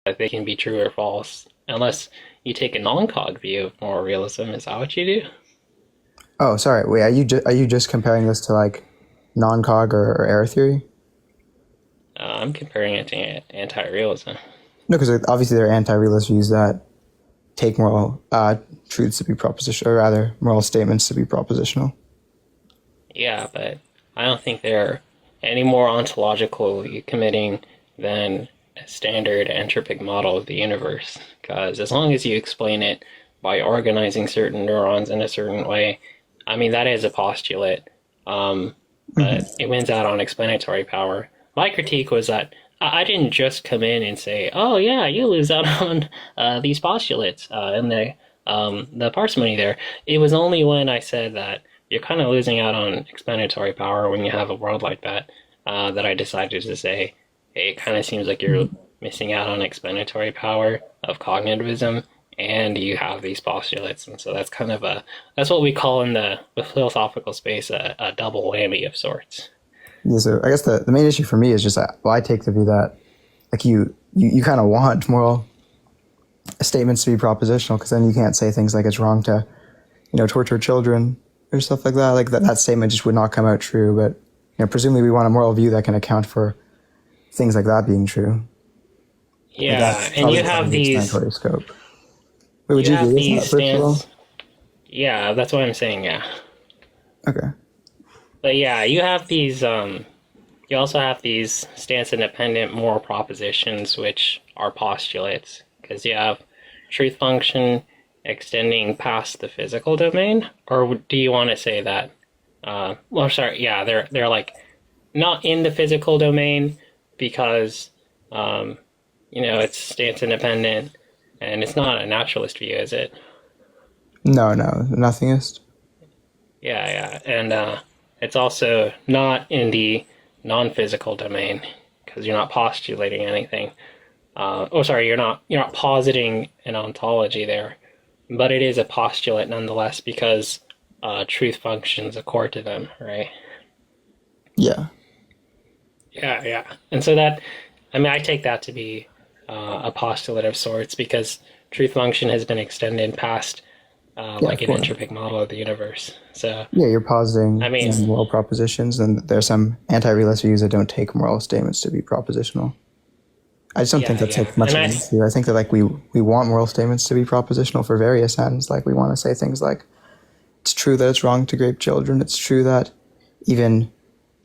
that they can be true or false, unless you take a non-cog view of moral realism. Is that what you do? Oh, sorry. Wait, are you just comparing this to like non-cog or error theory? I'm comparing it to anti-realism. No, because obviously there are anti-realist views that take moral truths to be propositional, or rather, moral statements to be propositional. Yeah, but I don't think they're any more ontologically committing than a standard entropic model of the universe. Because as long as you explain it by organizing certain neurons in a certain way, I mean, that is a postulate, but Hmm. it wins out on explanatory power. My critique was that I didn't just come in and say, "Oh yeah, you lose out on these postulates and the parsimony there." It was only when I said that you're kind of losing out on explanatory power when you have a world like that that I decided to say, "Hey, it kind of seems like you're missing out on explanatory power of cognitivism." And you have these postulates, and so that's what we call in the philosophical space a double whammy of sorts. Yeah, so I guess the main issue for me is just that, well, I take the view that like you kind of want moral statements to be propositional because then you can't say things like it's wrong to torture children or stuff like that. Like that statement just would not come out true. But presumably we want a moral view that can account for things like that being true. Like Yeah, that's and probably part of the explanatory scope. Wait, would you you agree have with these that first of all? stance. Yeah, that's what I'm saying. Yeah, Okay. but yeah, you also have these stance independent moral propositions, which are postulates, because you have truth function extending past the physical domain, or do you want to say that? Well, sorry, yeah, they're like not in the physical domain because it's stance independent, and it's not a naturalist view, is it? No, no, nothingist. Yeah, yeah, and it's also not in the non-physical domain because you're not postulating anything. Sorry, you're not positing an ontology there, but it is a postulate nonetheless because truth functions accord to them, right? Yeah. Yeah, yeah, and so I mean, I take that to be a postulate of sorts because truth function has been extended past Yeah, like of an course. entropic model of the universe. So, Yeah, you're I positing mean, moral propositions, and there's some anti-realist views that don't take moral statements to be propositional. I just don't think yeah, that's yeah, like much and of an issue. I think that like we want moral statements to be propositional for various ends. Like we want to say things like it's true that it's wrong to grape children. It's true that even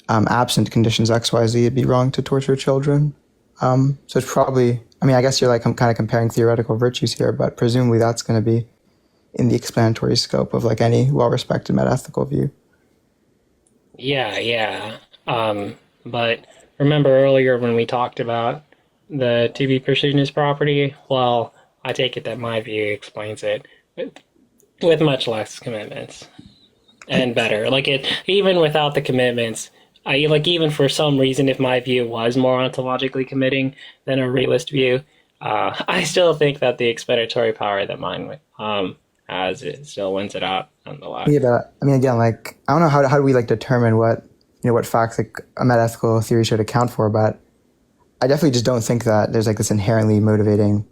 absent conditions X Y Z, it'd be wrong to torture children. So it's probably. I mean, I guess you're like I'm kind of comparing theoretical virtues here, but presumably that's going to be in the explanatory scope of like any well-respected metaethical view. yeah, yeah. But remember earlier when we talked about the to be pursued in his property? Well, I take it that my view explains it with much less commitments and better. Like it, even without the commitments, I like even for some reason, if my view was more ontologically committing than a realist view, I still think that the explanatory power that mine has it still wins it out nonetheless. Yeah, but I mean, again, like I don't know how do we like determine what what facts like a metaethical theory should account for, but I definitely just don't think that there's like this inherently motivating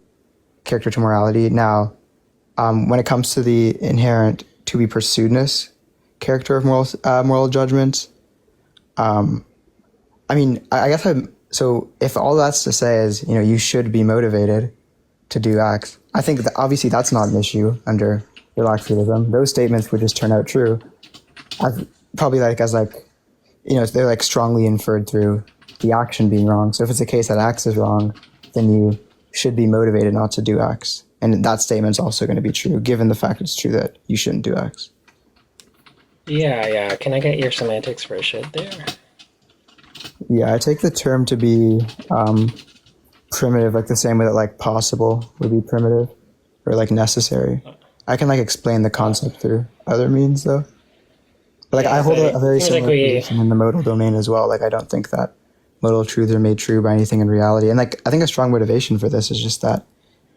character to morality. Now, when it comes to the inherent to be pursuedness character of moral judgments, I mean, I guess I'm so if all that's to say is you should be motivated to do X, I think that obviously that's not an issue under relaxatism. Those statements would just turn out true. I've probably like as like they're like strongly inferred through the action being wrong. So if it's a case that X is wrong, then you should be motivated not to do X. And that statement's also going to be true, given the fact it's true that you shouldn't do X. Yeah, yeah. Can I get your semantics for a should there? Yeah, I take the term to be primitive, like the same way that like possible would be primitive or like necessary. I can like explain the Uh, concept through other means though. But like I yeah, hold but a it very seems like similar we. position in the modal domain as well. Like I don't think that modal truths are made true by anything in reality. And like I think a strong motivation for this is just that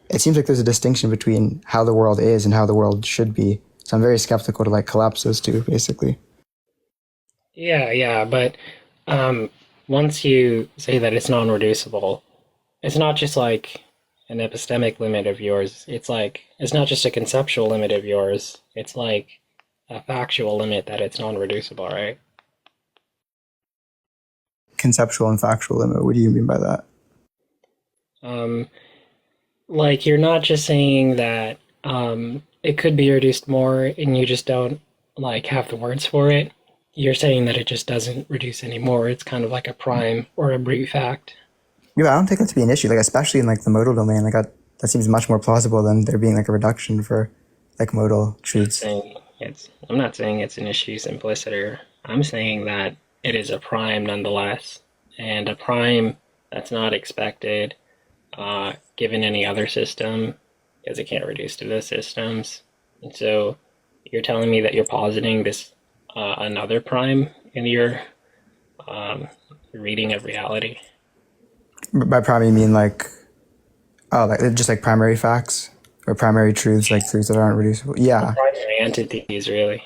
it seems like there's a distinction between how the world is and how the world should be. So I'm very skeptical to like collapse those two, basically. Yeah, yeah, but um, once you say that it's non-reducible, it's not just like an epistemic limit of yours. It's like it's not just a conceptual limit of yours. It's like a factual limit that it's non-reducible, right? Conceptual and factual limit. What do you mean by that? Um, like you're not just saying that it could be reduced more, and you just don't like have the words for it. You're saying that it just doesn't reduce anymore. It's kind of like a prime or a brute fact. Yeah, I don't take that to be an issue. Like especially in like the modal domain, like that seems much more plausible than there being like a reduction for like modal truths. I'm not saying it's an issue simpliciter. I'm saying that it is a prime nonetheless, and a prime that's not expected given any other system because it can't reduce to those systems. And so you're telling me that you're positing this another prime in your um, reading of reality. By prime, you mean like, oh, like just like primary facts or primary truths, like truths that aren't reducible. Yeah, Primary entities, really.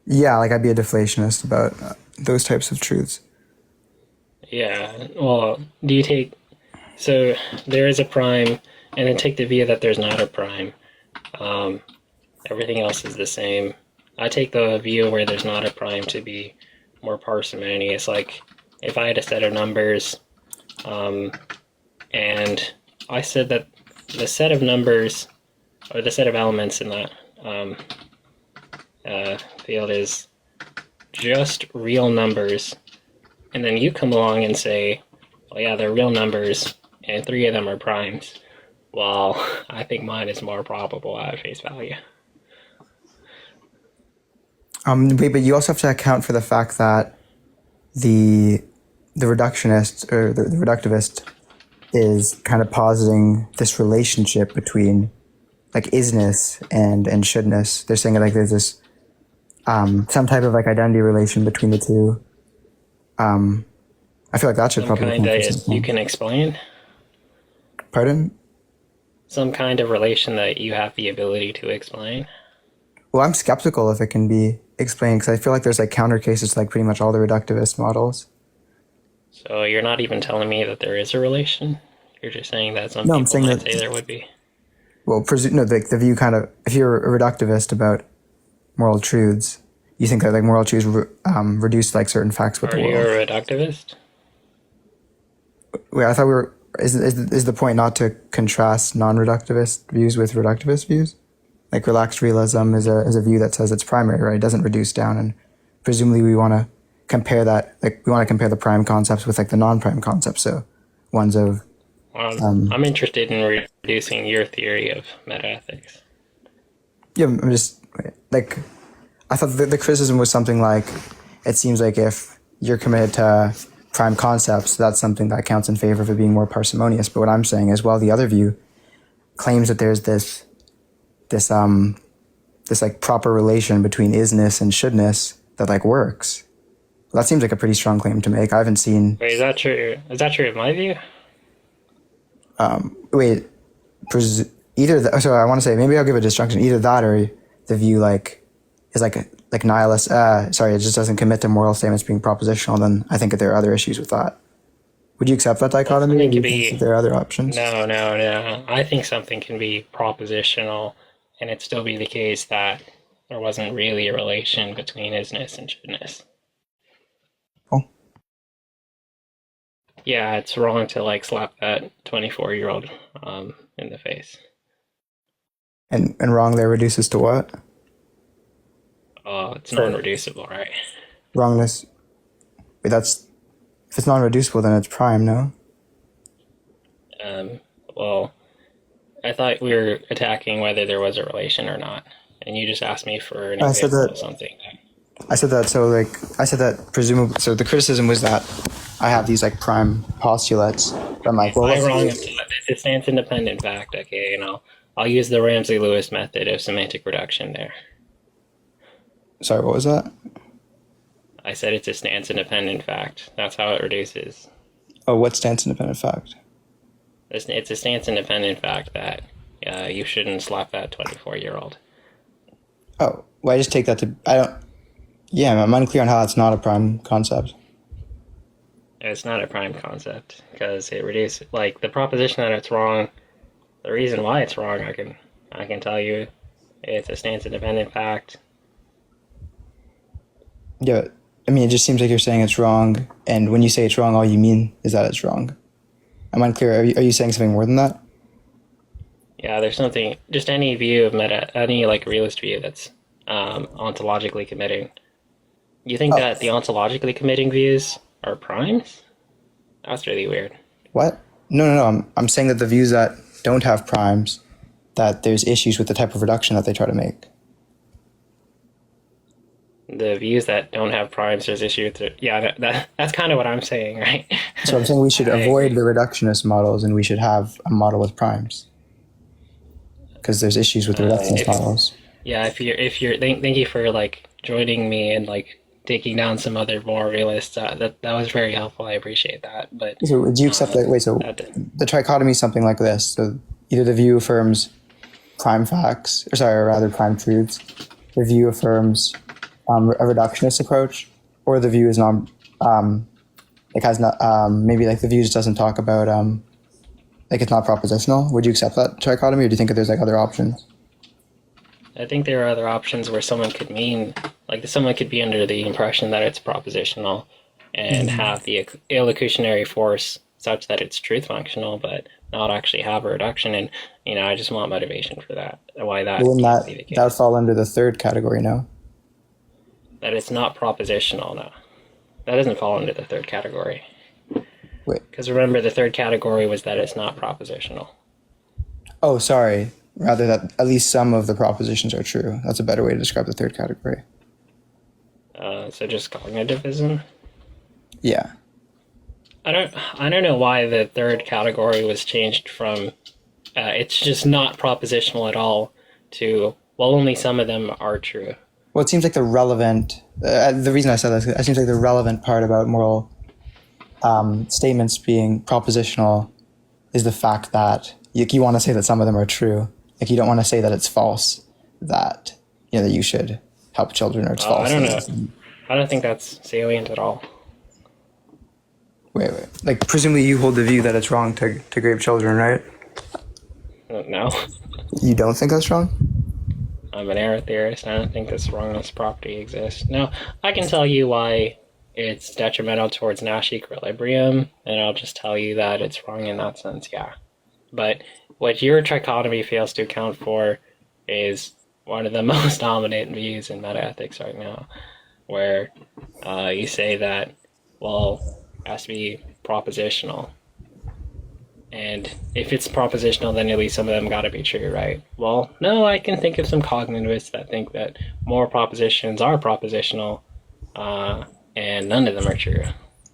yeah. Like I'd be a deflationist about those types of truths. Yeah. Well, do you take so there is a prime, and then take the view that there's not a prime. Um, Everything else is the same. I take the view where there's not a prime to be more parsimonious. Like if I had a set of numbers, um, and I said that the set of numbers or the set of elements in that um, field is just real numbers, and then you come along and say, well, yeah, they're real numbers, and three of them are primes. Well, I think mine is more probable at face value. Wait, but you also have to account for the fact that the the reductionist or the reductivist is kind of positing this relationship between like isness and shouldness. They're saying like there's this some type of like identity relation between the two. I feel like that should Some probably kind come for of, you something. can explain Pardon? some kind of relation that you have the ability to explain. Well, I'm skeptical if it can be explained because I feel like there's like counter cases to like pretty much all the reductivist models. So you're not even telling me that there is a relation. You're just saying that some No, I'm people saying might that say there would be. well, no, the view kind of if you're a reductivist about moral truths, you think that like moral truths reduce like certain facts with Are the you world. a reductivist? Wait, I thought we were. Is the point not to contrast non-reductivist views with reductivist views? Like relaxed realism is a view that says it's primary, right? It doesn't reduce down, and presumably we want to compare that. Like we want to compare the prime concepts with like the non-prime concepts. So ones of I'm interested in reducing your theory of metaethics. yeah. I'm just like I thought the criticism was something like it seems like if you're committed to prime concepts, that's something that counts in favor of it being more parsimonious. But what I'm saying is, well, the other view claims that there's this this like proper relation between isness and shouldness that like works. Well, that seems like a pretty strong claim to make. I haven't seen. Wait, is that true? Is that true in my view? Wait, either. So I want to say maybe I'll give a disjunction. Either that or the view like is like nihilist. Sorry, it just doesn't commit to moral statements being propositional. Then I think that there are other issues with that. Would you accept that Well, dichotomy, or something do could you think that be there are other options? no. I think something can be propositional, and it still be the case that there wasn't really a relation between isness and shouldness. Oh, Yeah, it's wrong to like slap that 24-year-old in the face. and wrong there reduces to what? Oh, it's For non-reducible, right? wrongness. Wait, that's if it's non-reducible, then it's prime, no? Um, well, I thought we were attacking whether there was a relation or not, and you just asked me for an I said example that. of something. I said that. So like, I said that presumably. So the criticism was that I have these like prime postulates. I'm like, If well, I'm let's wrong, use. it's a stance independent fact. Okay, I'll use the Ramsey-Lewis method of semantic reduction there. Sorry, what was that? I said it's a stance independent fact. That's how it reduces. Oh, what stance independent fact? It's a stance independent fact that you shouldn't slap that 24-year-old. Oh, well, I just take that to. I don't. Yeah, I'm unclear on how that's not a prime concept. It's not a prime concept because it reduces like the proposition that it's wrong. The reason why it's wrong, I can tell you, it's a stance independent fact. Yeah, I mean, it just seems like you're saying it's wrong, and when you say it's wrong, all you mean is that it's wrong. I'm unclear. Are you saying something more than that? Yeah, there's something, just any view of any like realist view that's ontologically committing. You think Oh, that the ontologically committing views are primes? That's really weird. what? No, no, no. I'm saying that the views that don't have primes, that there's issues with the type of reduction that they try to make. The views that don't have primes, there's issues. Yeah, that's kind of what I'm saying, right? So I'm saying we should I avoid agree. the reductionist models, and we should have a model with primes because there's issues with the reductionist If models. Yeah, if you're thank you for like joining me and like taking down some other more realists. That was very helpful. I appreciate that. But So do you accept that? um, Wait, so that the trichotomy is something like this. So either the view affirms prime facts, or sorry, or rather prime truths. The view affirms a reductionist approach, or the view is non. It has not. Maybe like the view just doesn't talk about like it's not propositional. Would you accept that trichotomy, or do you think that there's like other options? I think there are other options where someone could be under the impression that it's propositional and have the illocutionary force such that it's truth functional, but not actually have a reduction. And I just want motivation for that. Why Well, that wouldn't can't be the that would case. fall under the third category? No. That it's not propositional. No, that doesn't fall under the third category. Wait. Because remember, the third category was that it's not propositional. Oh, sorry. Rather that at least some of the propositions are true. That's a better way to describe the third category. So just cognitivism. Yeah. I don't know why the third category was changed from it's just not propositional at all to well only some of them are true. Well, it seems like the relevant. The reason I said that is it seems like the relevant part about moral statements being propositional is the fact that you want to say that some of them are true. Like you don't want to say that it's false that that you should help children, or it's I false don't that know. I don't think that's salient at all. wait. Like presumably you hold the view that it's wrong to grape children, right? No, You don't think that's wrong? I'm an error theorist. I don't think this wrongness property exists. No, I can tell you why it's detrimental towards Nash equilibrium, and I'll just tell you that it's wrong in that sense. Yeah, but what your trichotomy fails to account for is one of the most dominant views in metaethics right now, where you say that, well, it has to be propositional. And if it's propositional, then at least some of them got to be true, right? Well, no, I can think of some cognitivists that think that more propositions are propositional, and none of them are true.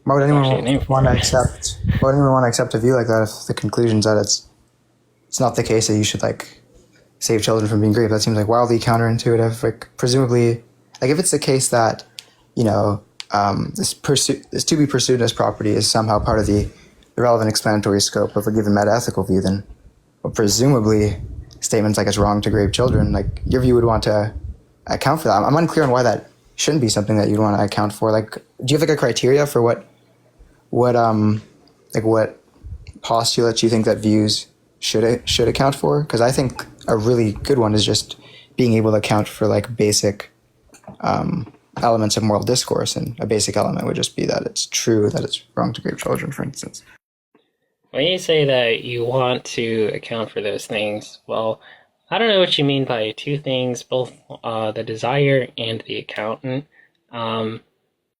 Why would There's anyone actually a name want for to it. accept? Why would anyone want to accept a view like that if the conclusion's that it's not the case that you should like save children from being raped? That seems like wildly counterintuitive. Like presumably, like if it's the case that this to be pursuedness property is somehow part of the relevant explanatory scope of a given metaethical view, then well, presumably statements like it's wrong to grape children, like your view would want to account for that. I'm unclear on why that shouldn't be something that you'd want to account for. Like, do you have like a criteria for what postulates you think that views should account for? Because I think a really good one is just being able to account for like basic elements of moral discourse, and a basic element would just be that it's true that it's wrong to grape children, for instance. When you say that you want to account for those things, well, I don't know what you mean by two things, both the desire and the accountant. Um,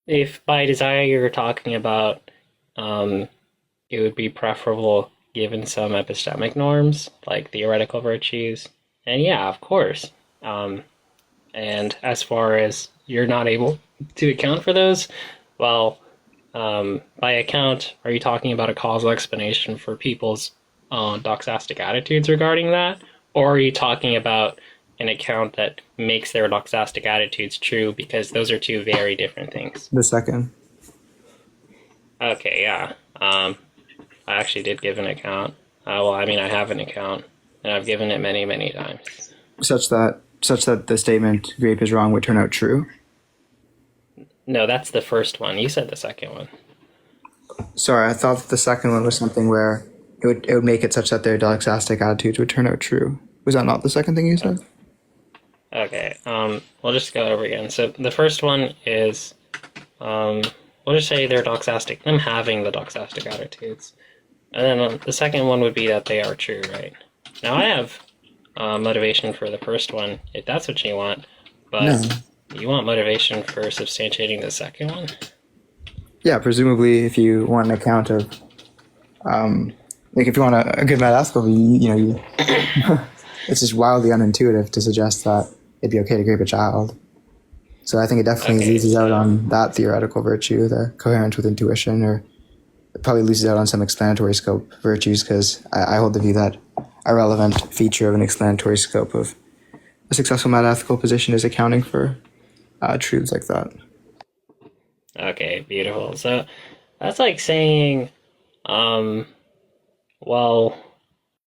if by desire you're talking about it would be preferable given some epistemic norms, like theoretical virtues. And yeah, of course. Um, and as far as you're not able to account for those, well, by account, are you talking about a causal explanation for people's doxastic attitudes regarding that? Or are you talking about an account that makes their doxastic attitudes true? Because those are two very different things. The second. Okay, yeah. I actually did give an account. Well, I mean, I have an account, and I've given it many, many times. Such that the statement "grape is wrong" would turn out true. No, that's the first one. You said the second one. Sorry, I thought that the second one was something where it would make it such that their doxastic attitudes would turn out true. Was that not the second thing you said? Okay, we'll just go over again. So the first one is, we'll just say they're doxastic, them having the doxastic attitudes. And then the second one would be that they are true, right? Now I have motivation for the first one, if that's what you want, but No. you want motivation for substantiating the second one? Yeah, presumably, if you want an account of, like, if you want a good mathematical view, it's just wildly unintuitive to suggest that it'd be okay to grape a child. So I think it definitely Okay, loses out so- on that theoretical virtue, the coherence with intuition, or it probably loses out on some explanatory scope virtues, because I hold the view that a relevant feature of an explanatory scope of a successful mathematical position is accounting for truths like that. Okay, beautiful. So that's like saying, well,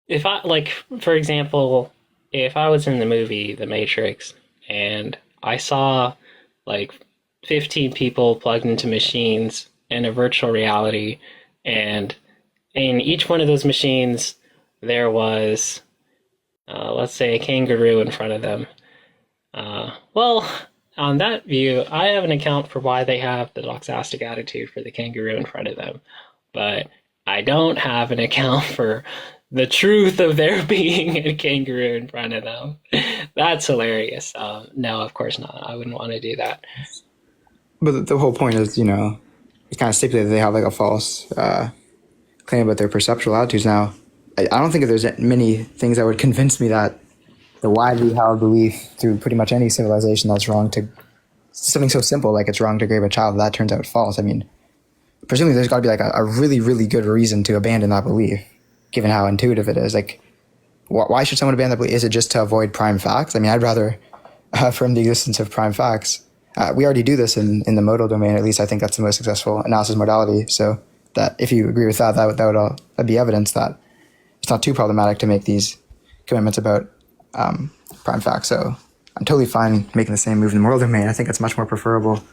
if I, like, for example, if I was in the movie The Matrix and I saw like 15 people plugged into machines in a virtual reality, and in each one of those machines there was, let's say, a kangaroo in front of them. Well, on that view, I have an account for why they have the doxastic attitude for the kangaroo in front of them, but I don't have an account for the truth of there being a kangaroo in front of them. That's hilarious. No, of course not. I wouldn't want to do that. But the whole point is, it's kind of stipulated that they have like a false claim about their perceptual attitudes. Now, I don't think there's many things that would convince me that the widely held belief through pretty much any civilization that's wrong to something so simple like it's wrong to grape a child, that turns out false. I mean, presumably there's got to be like a really, really good reason to abandon that belief, given how intuitive it is. Like, why should someone abandon that belief? Is it just to avoid prime facts? I mean, I'd rather affirm the existence of prime facts. We already do this in the modal domain. At least I think that's the most successful analysis modality. So that if you agree with that, that'd be evidence that it's not too problematic to make these commitments about prime facts. So I'm totally fine making the same move in the moral domain. I think it's much more preferable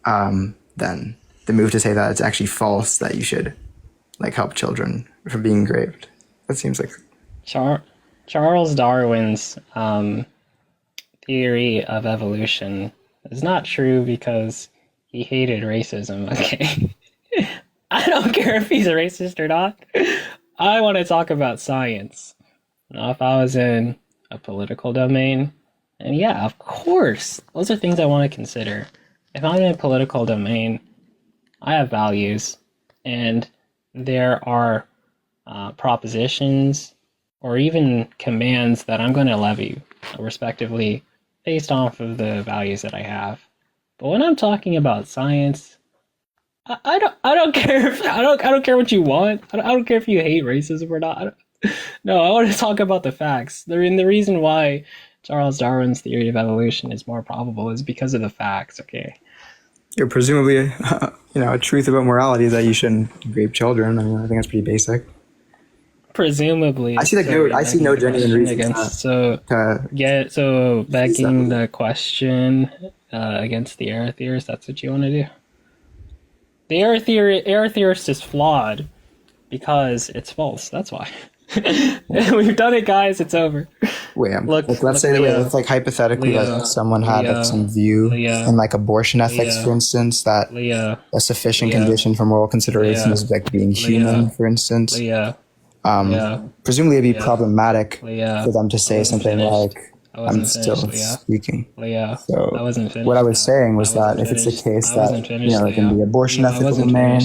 than the move to say that it's actually false that you should like help children from being raped. That seems like Charles Darwin's theory of evolution is not true because he hated racism, okay? I don't care if he's a racist or not. I want to talk about science. Now, if I was in a political domain, and yeah, of course, those are things I want to consider. If I'm in a political domain, I have values, and there are propositions or even commands that I'm going to levy, respectively, based off of the values that I have. But when I'm talking about science, I don't care if I don't care what you want. I don't care if you hate racism or not. No, I want to talk about the facts. The reason why Charles Darwin's theory of evolution is more probable is because of the facts. Okay. you're presumably, a truth about morality is that you shouldn't rape children. I mean, I think that's pretty basic. Presumably, I see no genuine reason begging the question against the error theorist. That's what you want to do. The error theorist is flawed because it's false. That's why. We've done it, guys. It's over. Wait, let's say that like hypothetically that someone had like some view in like abortion ethics, for instance, that a sufficient condition for moral consideration is like being human, for instance. Presumably it'd be problematic for them to say something like, I'm still speaking. So I wasn't finished. what I was saying was that if it's the case that, like in the abortion ethical domain,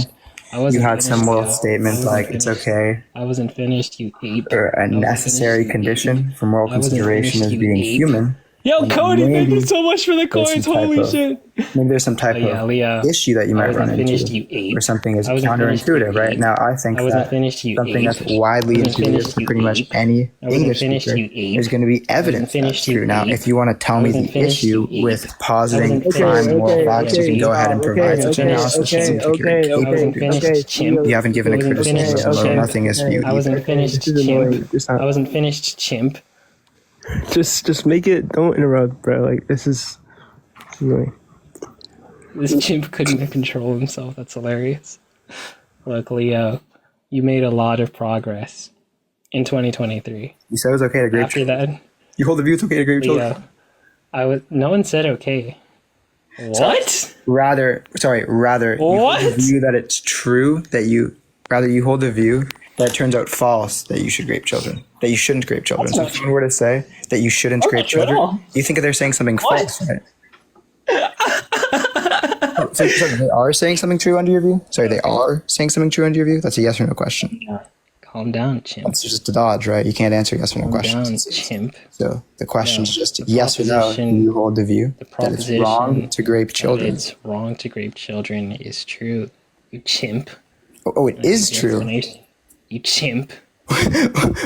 you had some moral statement like it's okay, I wasn't finished, you ape. or a necessary condition for moral consideration is being human. Yo, Cody, thank you so much for the coins. Holy shit. Maybe there's some type of issue that you might run into, or something is counterintuitive, right? Now, I think that something that's widely intuitive for pretty much any English speaker is going to be evidence that's true. Now, if you want to tell me the issue with positing prime moral facts, you can go ahead and provide such analysis. You haven't given a criticism, so nothing is viewed. I wasn't finished, chimp. I wasn't finished, chimp. Just make it. Don't interrupt, bro. Like this is annoying. This chimp couldn't control himself. That's hilarious. Look, Leo, you made a lot of progress in 2023. You said it was okay to grape After children. that, You hold the view it's okay to grape children. Leo, no one said okay. What? Rather, you hold the view that it's true that you hold the view that it turns out false that you should grape children, that you shouldn't grape children. That's So not if someone were to say that you shouldn't grape true at children, all. you think they're saying something What? false, right? So they are saying something true under your view? Sorry, they are saying something true under your view? That's a yes or no question. Yeah. Calm down, chimp. That's just a dodge, right? You can't answer yes or no Calm down, questions. chimp. So the question is No, just the yes or no. Do proposition- you hold the view The that it's proposition wrong to grape that children? it's wrong to grape children is true. You chimp. Oh, it is The true. explanation. You chimp.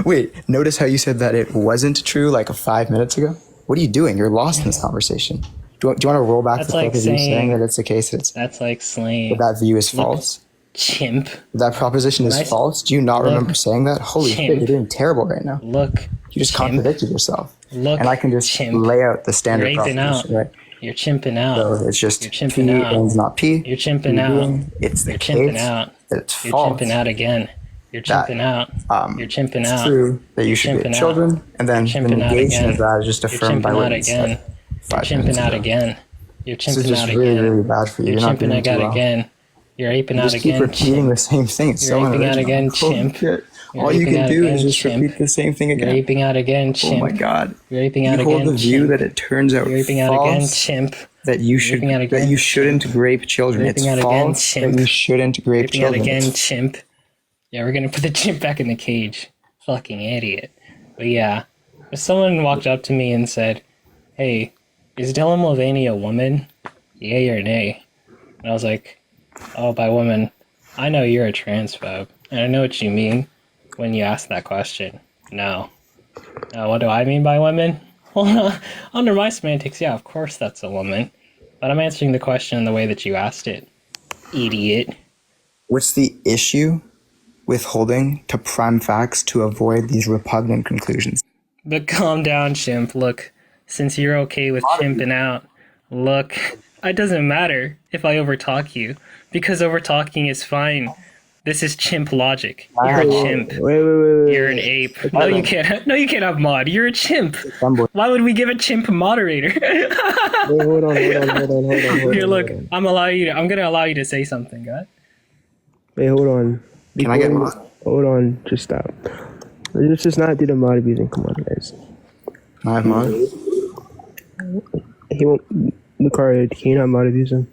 Wait, notice how you said that it wasn't true like 5 minutes ago? What are you doing? You're lost in this conversation. Do you want to roll back That's the clip like of you saying saying- that it's the case That's like slaying. that view is false? Chimp. That proposition is Nice. false? Do you not remember saying that? Holy shit, Chimp. you're doing terrible right now. Look. You just chimp. contradicted yourself. Look. And I can just chimp. lay out the standard You're aping proposition, out. right? You're chimping out. So it's just You're P chimping out. ends not P. You're chimping out. It's the You're case chimping out. that it's You're false. chimping out again. You're That, chimping out. You're chimping It's out. true that you should chimping get out. children, and then the chimping out negation again. of that is just You're affirmed by chimping what out you said again. You're 5 chimping minutes out ago. again. You're This is chimping just out really, again. really bad for you. You're You're not chimping doing too out well. again. You're aping You out just keep again. repeating Chimp. the same thing. It's You're so aping out unoriginal. again, Holy chimp. shit. You're All you aping can out do again, is just chimp. repeat the same thing You're again. aping out again, Oh chimp. my god. You're aping You out hold again, the view chimp. that it turns out You're aping out again, false chimp. that you should aping out again, that you shouldn't chimp. grape children. You're It's aping out again, false chimp. that you shouldn't grape Aping out children. again, It's- chimp. Yeah, we're gonna put the chimp back in the cage. Fucking idiot. But yeah, if someone walked up to me and said, "Hey, is Dylan Mulvaney a woman? Yay or nay?" And I was like, "Oh, by woman, I know you're a transphobe, and I know what you mean when you ask that question. No. What do I mean by women? Well, under my semantics, yeah, of course that's a woman. But I'm answering the question in the way that you asked it. Idiot." What's the issue with holding to prime facts to avoid these repugnant conclusions? But calm down, chimp. Look, since you're okay with chimping out, look, it doesn't matter if I overtalk you, because overtalking is fine. This is chimp logic. You're a chimp. Wait. You're an ape. No, you can't. No, you can't have mod. You're a chimp. Why would we give a chimp a moderator? Wait, hold on. Here, look. I'm gonna allow you to say something, guys. Wait, hold on. Can I get Before- mod? Hold on, just stop. Let's just not do the mod abusing. Come on, guys. I have mod. He won't. Lucario, can you not mod abuse him?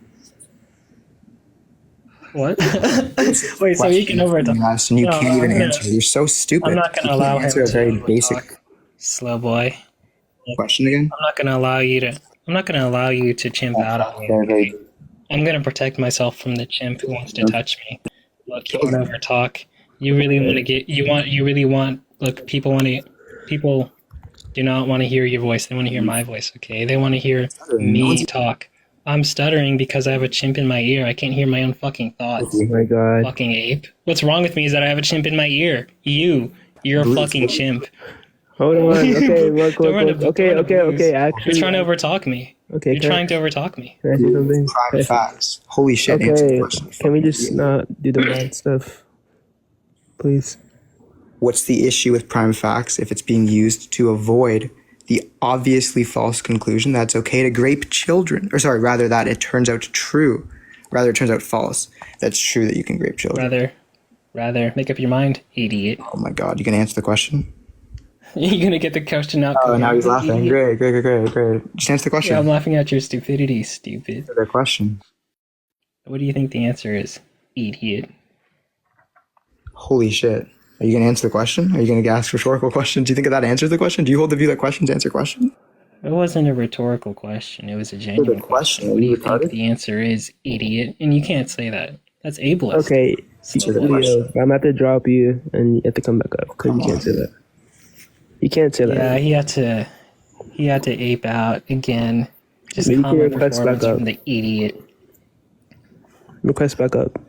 What? Wait, so he can overtalk. Yes, and you No, can't even I'm gonna- answer. You're so stupid. I'm not You gonna can't allow him answer a to very overtalk. basic Slow boy. question again. I'm not gonna allow you to chimp out on me. Very, very I'm gonna protect myself from the chimp who wants to touch me. Look, you want to overtalk. You really want. Look, people do not want to hear your voice. They want to hear my voice. Okay, they want to hear me talk. I'm stuttering because I have a chimp in my ear. I can't hear my own fucking thoughts. Oh my god. Fucking ape. What's wrong with me is that I have a chimp in my ear. You're a fucking chimp. Hold on. Okay, look. Don't run a- don't run a blues. Okay. Actually, You're trying to overtalk me. Okay, You're trying to overtalk me. Can I say something? prime facts. Holy shit! Answer the Okay, question. can we just not do the mod stuff, please? What's the issue with prime facts if it's being used to avoid the obviously false conclusion that it's okay to grape children? Or sorry, rather that it turns out true. Rather it turns out false. That's true that you can grape children. Rather, make up your mind, idiot. Oh my god, you can answer the question? You're gonna get the question out. Oh, now he's laughing. Idiot. Great. Just answer the question. Yeah, I'm laughing at your stupidity, stupid. Answer the question. What do you think the answer is, idiot? Holy shit. Are you going to answer the question? Are you going to ask rhetorical questions? Do you think that answers the question? Do you hold the view that questions answer questions? It wasn't a rhetorical question. It was a genuine question. What do you think the answer is, idiot? And you can't say that. That's ableist. Okay, Answer the Leo, question. I'm about to drop you, and you have to come back up because you can't say that. You can't say Yeah, that. he had to ape out again. Just Maybe common you can request performance back up. from the idiot. Request back up.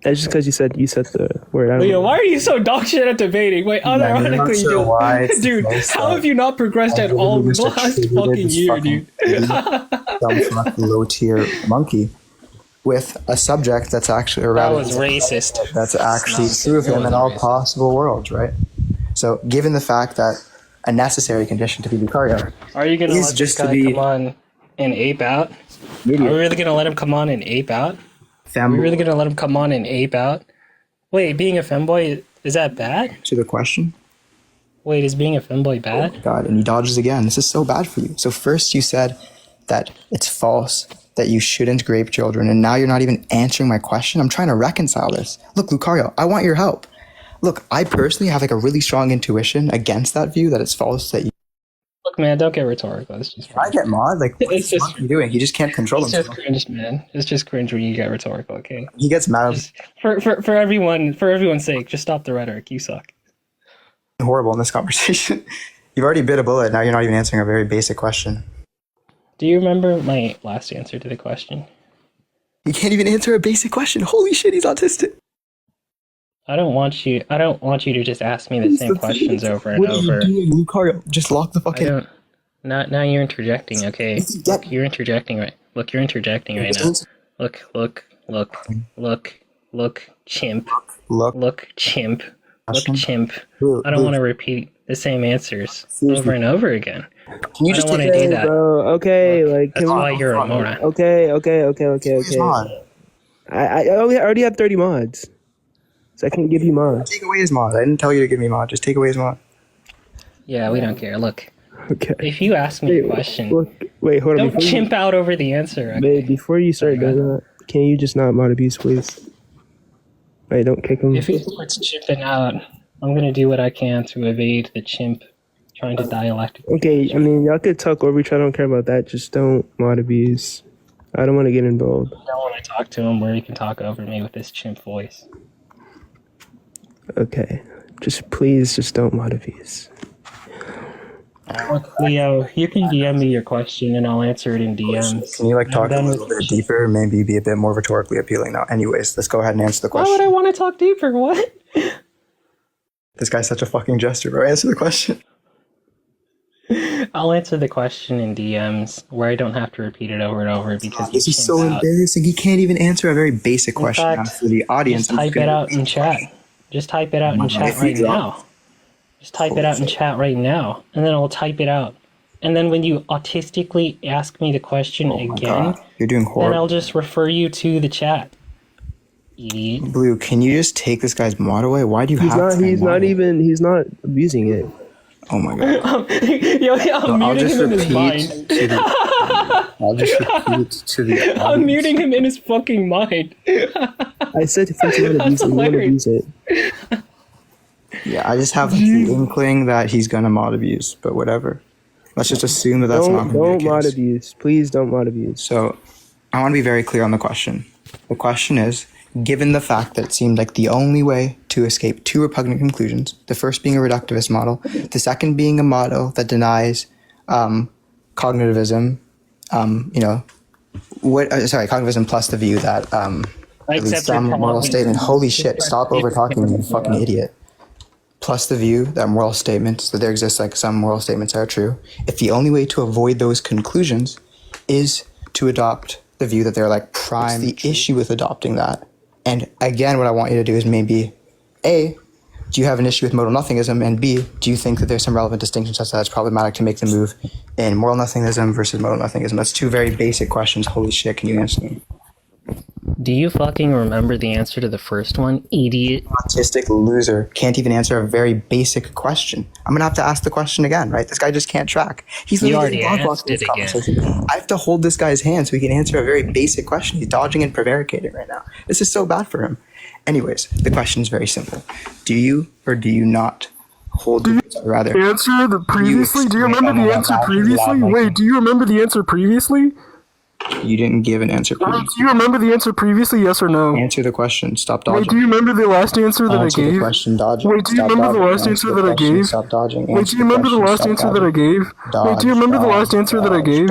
That's just because you said the word. I don't Leo, know. why are you so dog shit at debating? Wait, unironically, sure why it's dude, nice how that have you not progressed at all in the last fucking year, dude? Dumb fuck low tier monkey. with a subject that's actually, or That rather, was racist. that's actually No, true of it him in wasn't all racist. possible worlds, right? So, given the fact that a necessary condition to be Lucario Are you gonna is let this just to guy be come on and ape out? Are we idiot, really gonna let him come on and ape out? Are we really femboy, gonna let him come on and ape out? Wait, being a femboy, is that bad? to the question. Wait, is being a femboy bad? God, and he dodges again. This is so bad for you. So first you said that it's false, that you shouldn't grape children, and now you're not even answering my question. I'm trying to reconcile this. Look, Lucario, I want your help. Look, I personally have like a really strong intuition against that view that it's false that you Look, man, don't get rhetorical. It's just I cringe. get mod. Like, what It's the just fuck are you doing? He just can't control It's just himself. cringe, man. It's just cringe when you get rhetorical. Okay, He gets mad. just for everyone's sake, just stop the rhetoric. You suck. Horrible in this conversation. You've already bit a bullet. Now you're not even answering a very basic question. Do you remember my last answer to the question? He can't even answer a basic question. Holy shit, he's autistic. I don't want you to just ask me the same questions over and What are over. you doing, Lucario? Just lock the I fucking. don't. Now you're interjecting. Okay, look, you're interjecting right. Look, you're interjecting right now. Look, chimp. Look, chimp. Look, chimp. I don't want to repeat the same answers over and over again. Can you I just don't want take to do a that. Bro, okay, like, That's can why we, you're a moron. okay. He's mod? I already have 30 mods, so I can give you mods. Take away his mod. I didn't tell you to give me mod. Just take away his mod. Yeah, we don't care. Look, Okay. if you ask me a question, Wait, hold on. don't chimp out over the answer. Okay? Babe, before you start doing that, can you just not mod abuse, please? Wait, don't kick him. If he starts chimping out, I'm gonna do what I can to evade the chimp trying to dialectic. Okay, I mean, y'all could talk over each other. I don't care about that. Just don't mod abuse. I don't want to get involved. I don't want to talk to him where he can talk over me with this chimp voice. Okay. Please, just don't mod abuse. Look, Leo, you can DM me your question and I'll answer it in DMs. Can you like talk a done little with- bit deeper? Maybe be a bit more rhetorically appealing now. Anyways, let's go ahead and answer the Why would question. I want to talk deeper? What? This guy's such a fucking jester, bro. Answer the question. I'll answer the question in DMs where I don't have to repeat it over and over because This he is so chimps out. embarrassing. He can't even answer a very basic question fact, now for the audience. Just type it out in chat. Just type it out in chat right now. Just type it out in chat right now, and then I'll type it out. And then when you autistically ask me the question Oh my again, God. You're doing then horrible. I'll just refer you to the chat. Idiot. Blue, can you just take this guy's mod away? Why do you have to? He's not abusing it. Oh my God. I'm I'll muting just him in his repeat mind. to the. I'll just repeat to the. I'm audience. muting him in his fucking mind. I said to fix it, abuse it. You want to abuse it. Yeah, I just have the inkling that he's gonna mod abuse, but whatever. Let's just assume that that's not Don't gonna be the mod case. abuse. Please don't mod abuse. So, I want to be very clear on the question. The question is, given the fact that it seemed like the only way to escape two repugnant conclusions, the first being a reductivist model, the second being a model that denies cognitivism, cognitivism plus the view that at least accept some your moral apology. statement. Holy shit! Stop over talking me, you fucking idiot. Plus the view that moral statements, that there exists like some moral statements are true. If the only way to avoid those conclusions is to adopt the view that they're like prime, the issue with adopting that. And again, what I want you to do is maybe A, do you have an issue with modal nothingism? And B, do you think that there's some relevant distinctions such that it's problematic to make the move in moral nothingism versus modal nothingism? That's two very basic questions. Holy shit, can you answer them? Do you fucking remember the answer to the first one, idiot? Autistic loser can't even answer a very basic question. I'm gonna have to ask the question again, right? This guy just can't track. He's You literally already getting blocked asked in this it again. conversation. I have to hold this guy's hand so he can answer a very basic question. He's dodging and prevaricating right now. This is so bad for him. Anyways, the question is very simple. Do you or do you not hold rather Answer the previously? Do you remember the answer previously? Wait, do you remember the answer previously? you didn't give an answer, Wait, please. do you remember the answer previously? Yes or no? Answer the question. Stop Wait, dodging. do you remember the last answer that I Answer the gave? question, dodging. Wait, do you Stop remember the dodging. last answer the that I question, gave? Stop dodging. Wait, Answer do you remember the question, last stop answer that I dodging. gave? Wait, do you remember the last answer that I gave?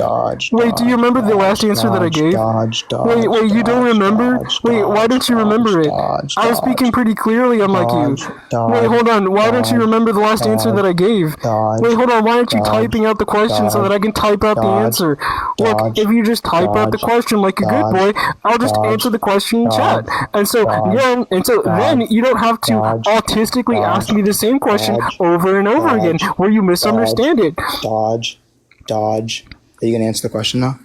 Wait, do you remember the last answer that I gave? Wait, you don't remember? Wait, why don't you remember it? I was speaking pretty clearly, unlike you. Wait, hold on. Why don't you remember the last answer that I gave? Wait, hold on. Why aren't you typing out the question so that I can type out the answer? Look, if you just type type out the question like a good boy, I'll just answer the question in chat. And so then you don't have to autistically ask me the same question over and over again where you misunderstand it. Dodge. Are you gonna answer the question now?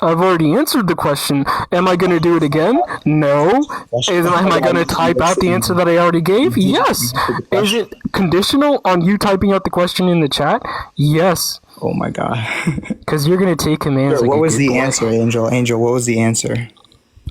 I've already answered the question. Am I going to do it again? No. Am I going to type out the answer that I already gave? Yes. Is it conditional on you typing out the question in the chat? Yes. Oh my god. Because you're going to take commands. Sure, like what was the boy. answer, Angel? Angel, what was the answer?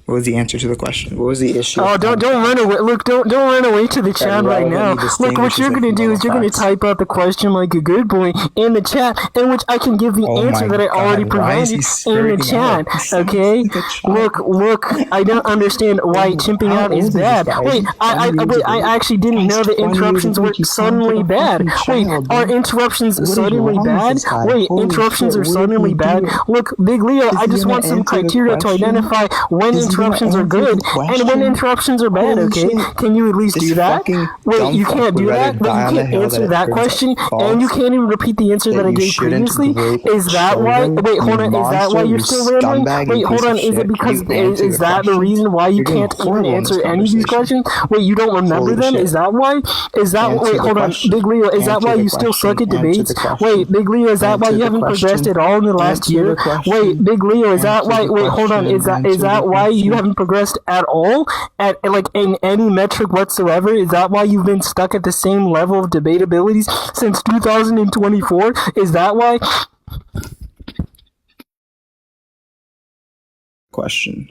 What was the answer to the question? What was the issue? Oh, don't run away! Look, don't run away to the chat right now. Look, what you're gonna do is you're gonna type out the question like a good boy in the chat, in which I can give the answer that I already provided in the chat. Okay? Look, I don't understand why chimping out is bad. Wait, I actually didn't know that interruptions were suddenly bad. Wait, are interruptions suddenly bad? Wait, interruptions are suddenly bad. Look, Big Leo, I just want some criteria to identify when interruptions are good and when interruptions are bad, okay? Can you at least do that? Wait, you can't do that? But you can't answer that question and you can't even repeat the answer that I gave previously? Is that why? Wait, hold on. Is that why you're still rambling? Wait, hold on. Is it because is that the reason why you can't even answer any of these questions? Wait, you don't remember them? Is that why? Is that wait? Hold on, Big Leo. Is that why you still suck at debates? Wait, Big Leo. Is that why you haven't progressed at all in the last year? Wait, Big Leo. Is that why? Wait, hold on. Is that why you haven't progressed at all at like in any metric whatsoever? Is that why you've been stuck at the same level of debatabilities since 2024? Is that why? Question.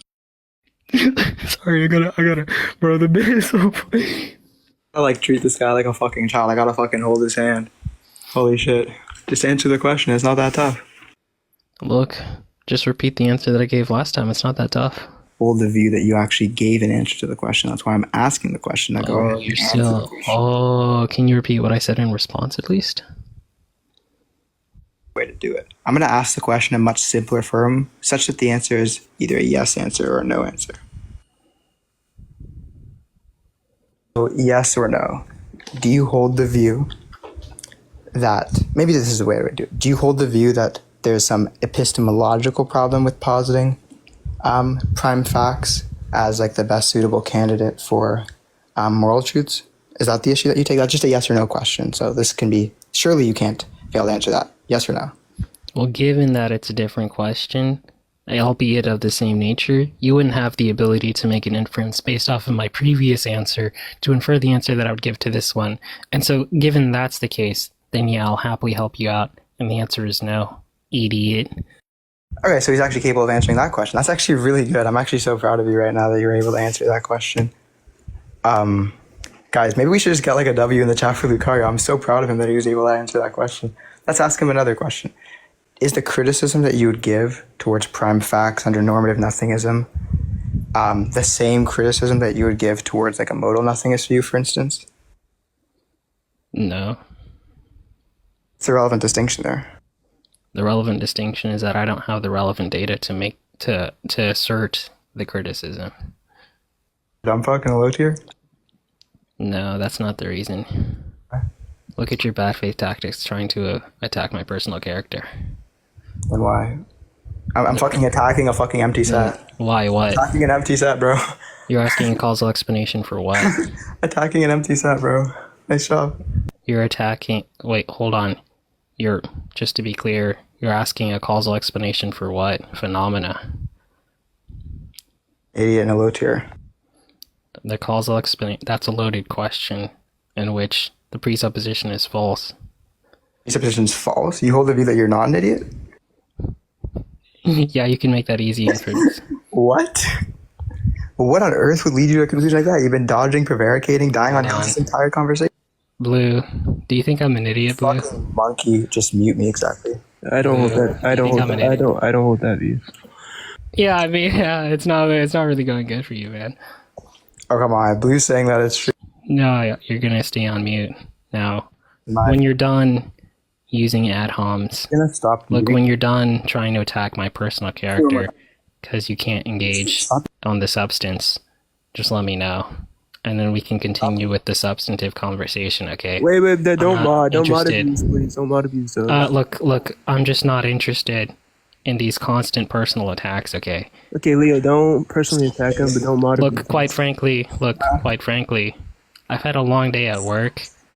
Sorry, I gotta, bro. The bit is so funny. I like treat this guy like a fucking child. I gotta fucking hold his hand. Holy shit. Just answer the question. It's not that tough. Look, just repeat the answer that I gave last time. It's not that tough. Hold the view that you actually gave an answer to the question. That's why I'm asking the question. Now go ahead. You're still. Oh, can you repeat what I said in response at least? Way to do it. I'm gonna ask the question in much simpler form, such that the answer is either a yes answer or a no answer. So yes or no. Do you hold the view that maybe this is the way I would do it. Do you hold the view that there's some epistemological problem with positing prime facts as like the best suitable candidate for moral truths? Is that the issue that you take? That's just a yes or no question. So this can be, surely you can't fail to answer that. Yes or no? Well, given that it's a different question, albeit of the same nature, you wouldn't have the ability to make an inference based off of my previous answer to infer the answer that I would give to this one. And so given that's the case, then yeah, I'll happily help you out. And the answer is no. Idiot. Okay, so he's actually capable of answering that question. That's actually really good. I'm actually so proud of you right now that you're able to answer that question. Guys, maybe we should just get like a W in the chat for Lucario. I'm so proud of him that he was able to answer that question. Let's ask him another question. Is the criticism that you would give towards prime facts under normative nothingism the same criticism that you would give towards like a modal nothingness view, for instance? No. It's a relevant distinction there. The relevant distinction is that I don't have the relevant data to assert the criticism. Dumb fucking low tier? No, that's not the reason. Look at your bad faith tactics trying to attack my personal character. And why? I'm fucking attacking a fucking empty set. Why? What? Attacking an empty set, bro. You're asking a causal explanation for what? Attacking an empty set, bro. Nice job. You're attacking... Wait, hold on. Just to be clear, you're asking a causal explanation for what? Phenomena. Idiot in a low tier. The causal explanation... That's a loaded question in which the presupposition is false. Presupposition is false? You hold the view that you're not an idiot? Yeah, you can make that easy inference. What? What on earth would lead you to a conclusion like that? You've been dodging, prevaricating, dying on this entire conversation? Blue, do you think I'm an idiot, Blue? Fucking monkey, just mute me exactly. I don't hold that. I don't hold that view. Yeah, I mean, yeah, it's not really going good for you, man. Oh, come on. Blue's saying that it's true. No, you're gonna stay on mute now. When you're done using ad homs, when you're done trying to attack my personal character because you can't engage on the substance, just let me know. And then we can continue with the substantive conversation, okay? Wait, don't mod abuse, please. Don't mod abuse, though. Look, I'm just not interested in these constant personal attacks, okay? Okay, Leo, don't personally attack him, but don't mod him. Look, quite frankly, I've had a long day at work.